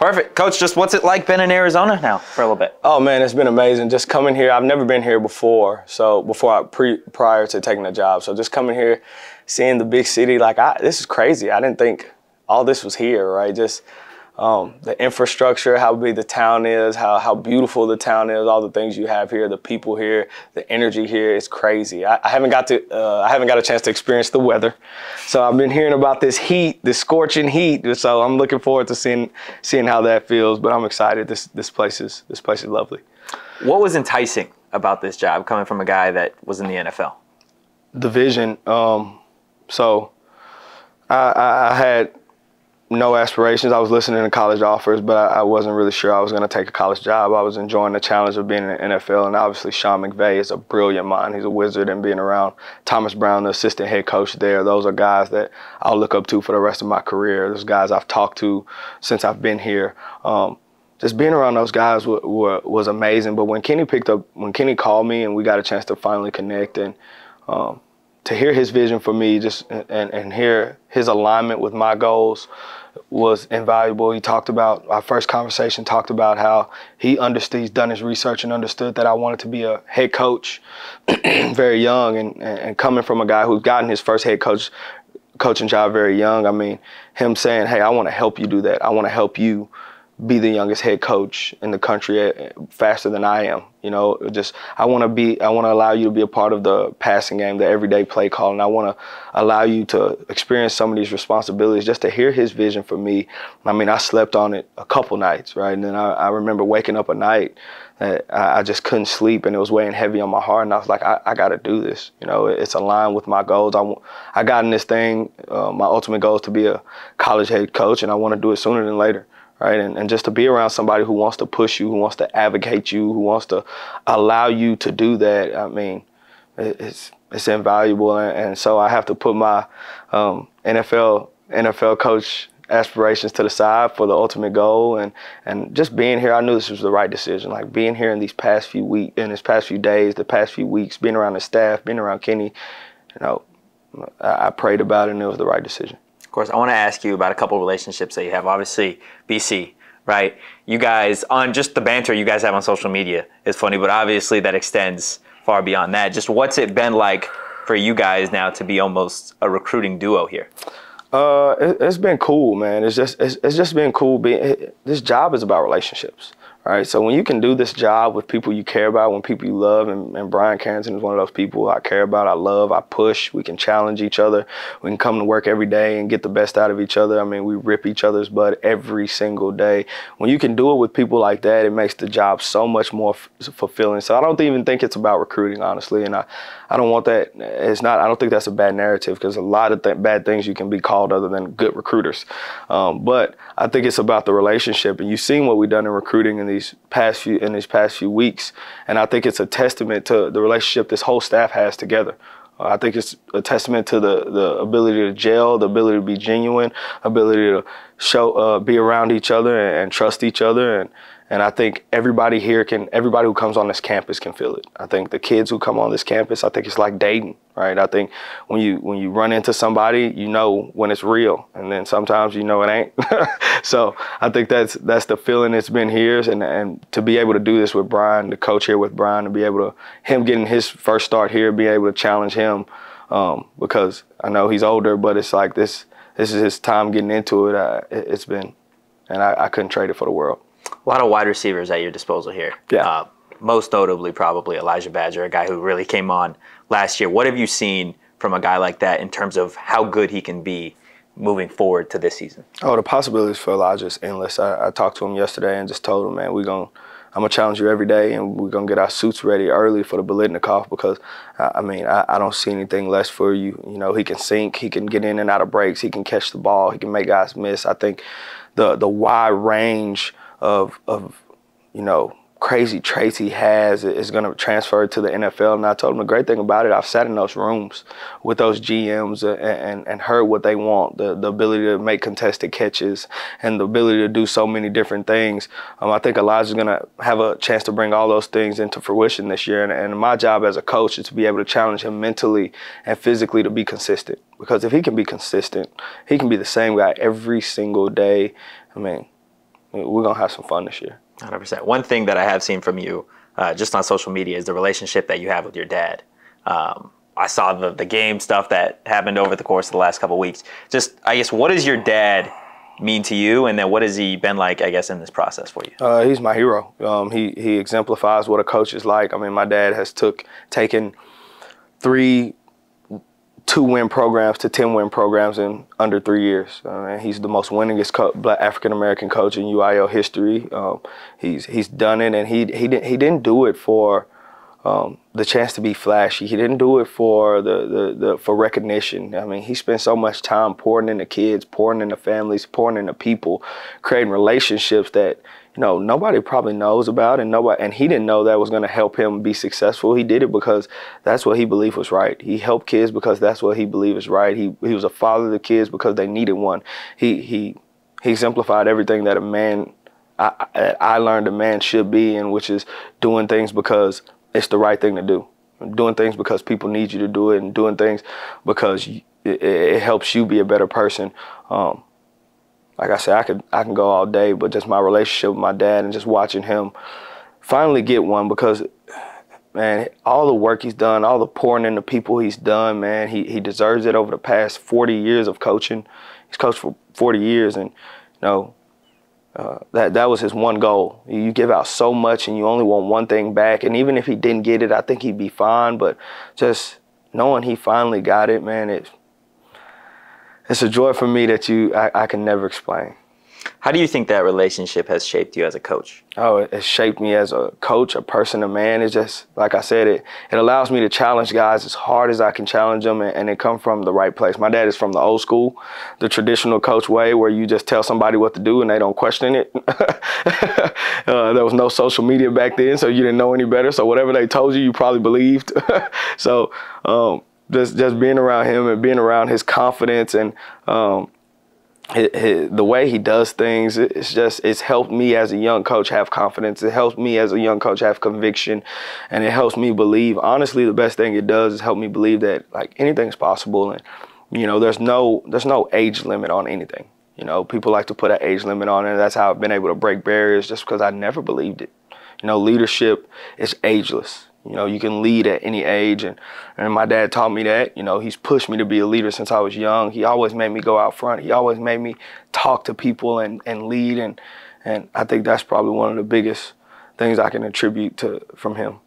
Perfect. Coach, just what's it like being in Arizona now for a little bit? Oh, man, it's been amazing. Just coming here, I've never been here before, prior to taking the job. So just coming here, seeing the big city, this is crazy. I didn't think all this was here, right? Just the infrastructure, how big the town is, how beautiful the town is, all the things you have here, the people here, the energy here, it's crazy. I haven't got a chance to experience the weather, so I've been hearing about this heat, this scorching heat. So I'm looking forward to seeing how that feels. But I'm excited. This place is lovely. What was enticing about this job, coming from a guy that was in the NFL? The vision. So I had no aspirations. I was listening to college offers, but I wasn't really sure I was going to take a college job. I was enjoying the challenge of being in the NFL, and obviously Sean McVay is a brilliant mind. He's a wizard, and being around Thomas Brown, the assistant head coach there, those are guys that I'll look up to for the rest of my career. Those guys I've talked to since I've been here. Just being around those guys was amazing. But when Kenny called me and we got a chance to finally connect, and to hear his vision for me, and hear his alignment with my goals was invaluable. He talked about, our first conversation talked about how he understood, he's done his research and understood that I wanted to be a head coach very young, and coming from a guy who's gotten his first head coaching job very young. I mean, him saying, hey, I want to help you do that. I want to help you be the youngest head coach in the country faster than I am. You know, I want to allow you to be a part of the passing game, the everyday play call, and I want to allow you to experience some of these responsibilities. Just to hear his vision for me, I mean, I slept on it a couple nights, right? And then I remember waking up a night that I just couldn't sleep, and it was weighing heavy on my heart, and I was like, I got to do this. You know, it's aligned with my goals. I got in this thing, my ultimate goal is to be a college head coach, and I want to do it sooner than later. Right, and just to be around somebody who wants to push you, who wants to advocate you, who wants to allow you to do that, I mean, it's invaluable. And so I have to put my NFL coach aspirations to the side for the ultimate goal. And just being here, I knew this was the right decision. Like being here in these past few days, the past few weeks, being around the staff, being around Kenny, you know, I prayed about it, and it was the right decision. Of course, I want to ask you about a couple of relationships that you have. Obviously, BC, right? You guys, on just the banter you guys have on social media is funny, but obviously that extends far beyond that. Just what's it been like for you guys now to be almost a recruiting duo here? It's been cool, man. It's just been cool. This job is about relationships. Right, so when you can do this job with people you care about, when people you love, and Brian Carrington is one of those people I care about, I love, I push, we can challenge each other, we can come to work every day and get the best out of each other. I mean, we rip each other's butt every single day. When you can do it with people like that, it makes the job so much more fulfilling. So I don't even think it's about recruiting, honestly, and I don't want that. I don't think that's a bad narrative, because a lot of bad things you can be called other than good recruiters. But I think it's about the relationship, and you've seen what we've done in recruiting in these past few weeks, and I think it's a testament to the relationship this whole staff has together. I think it's a testament to the ability to gel, the ability to be genuine, ability to show, be around each other and trust each other, and I think everybody who comes on this campus can feel it. I think the kids who come on this campus, I think it's like dating, right? I think when you run into somebody, you know when it's real, and then sometimes you know it ain't. So I think that's the feeling it's been here, and to be able to do this with Brian, the coach here with Brian, to be able to, him getting his first start here, being able to challenge him, because I know he's older, but it's like this is his time getting into it. It's been, and I couldn't trade it for the world. A lot of wide receivers at your disposal here. Yeah. Most notably, probably Elijhah Badger, a guy who really came on last year. What have you seen from a guy like that in terms of how good he can be moving forward to this season? Oh, the possibilities for Elijah is endless. I talked to him yesterday and just told him, man, I'm going to challenge you every day, and we're going to get our suits ready early for the Biletnikoff, because, I don't see anything less for you. You know, he can sink, he can get in and out of breaks, he can catch the ball, he can make guys miss. I think the wide range of crazy traits he has is going to transfer to the NFL. And I told him the great thing about it, I've sat in those rooms with those GMs and heard what they want, the ability to make contested catches and the ability to do so many different things. I think Elijah's going to have a chance to bring all those things into fruition this year. And my job as a coach is to be able to challenge him mentally and physically to be consistent. Because if he can be consistent, he can be the same guy every single day. we're going to have some fun this year. 100%. One thing that I have seen from you just on social media is the relationship that you have with your dad. I saw the game stuff that happened over the course of the last couple of weeks. Just, I guess, what does your dad mean to you, and then what has he been like, I guess, in this process for you? He's my hero. He exemplifies what a coach is like. I mean, my dad has taken 3 2-win programs to 10-win programs in under 3 years. He's the most winningest Black African-American coach in UIL history. He's done it, and he didn't do it for the chance to be flashy. He didn't do it for for recognition. I mean, he spent so much time pouring into kids, pouring into families, pouring into people, creating relationships that nobody probably knows about, and he didn't know that was going to help him be successful. He did it because that's what he believed was right. He helped kids because that's what he believed was right. He was a father to kids because they needed one. He exemplified everything that I learned a man should be, and which is doing things because it's the right thing to do. Doing things because people need you to do it, and doing things because it helps you be a better person. Like I said, I can go all day, but just my relationship with my dad and just watching him finally get one, because, man, all the work he's done, all the pouring into people he's done, man, he deserves it over the past 40 years of coaching. He's coached for 40 years, and, that was his one goal. You give out so much and you only want one thing back. And even if he didn't get it, I think he'd be fine. But just knowing he finally got it, man, it's a joy for me that I can never explain. How do you think that relationship has shaped you as a coach? Oh, it shaped me as a coach, a person, a man. It's just, like I said, it allows me to challenge guys as hard as I can challenge them, and it come from the right place. My dad is from the old school, the traditional coach way, where you just tell somebody what to do and they don't question it. There was no social media back then, so you didn't know any better. So whatever they told you, you probably believed. So just being around him and being around his confidence and the way he does things, it's helped me as a young coach have confidence. It helps me as a young coach have conviction, and it helps me believe. Honestly, the best thing it does is help me believe that anything's possible, and there's no age limit on anything. People like to put an age limit on it, and that's how I've been able to break barriers, just because I never believed it. Leadership is ageless. You can lead at any age, and my dad taught me that. He's pushed me to be a leader since I was young. He always made me go out front. He always made me talk to people and lead, and I think that's probably one of the biggest things I can attribute from him.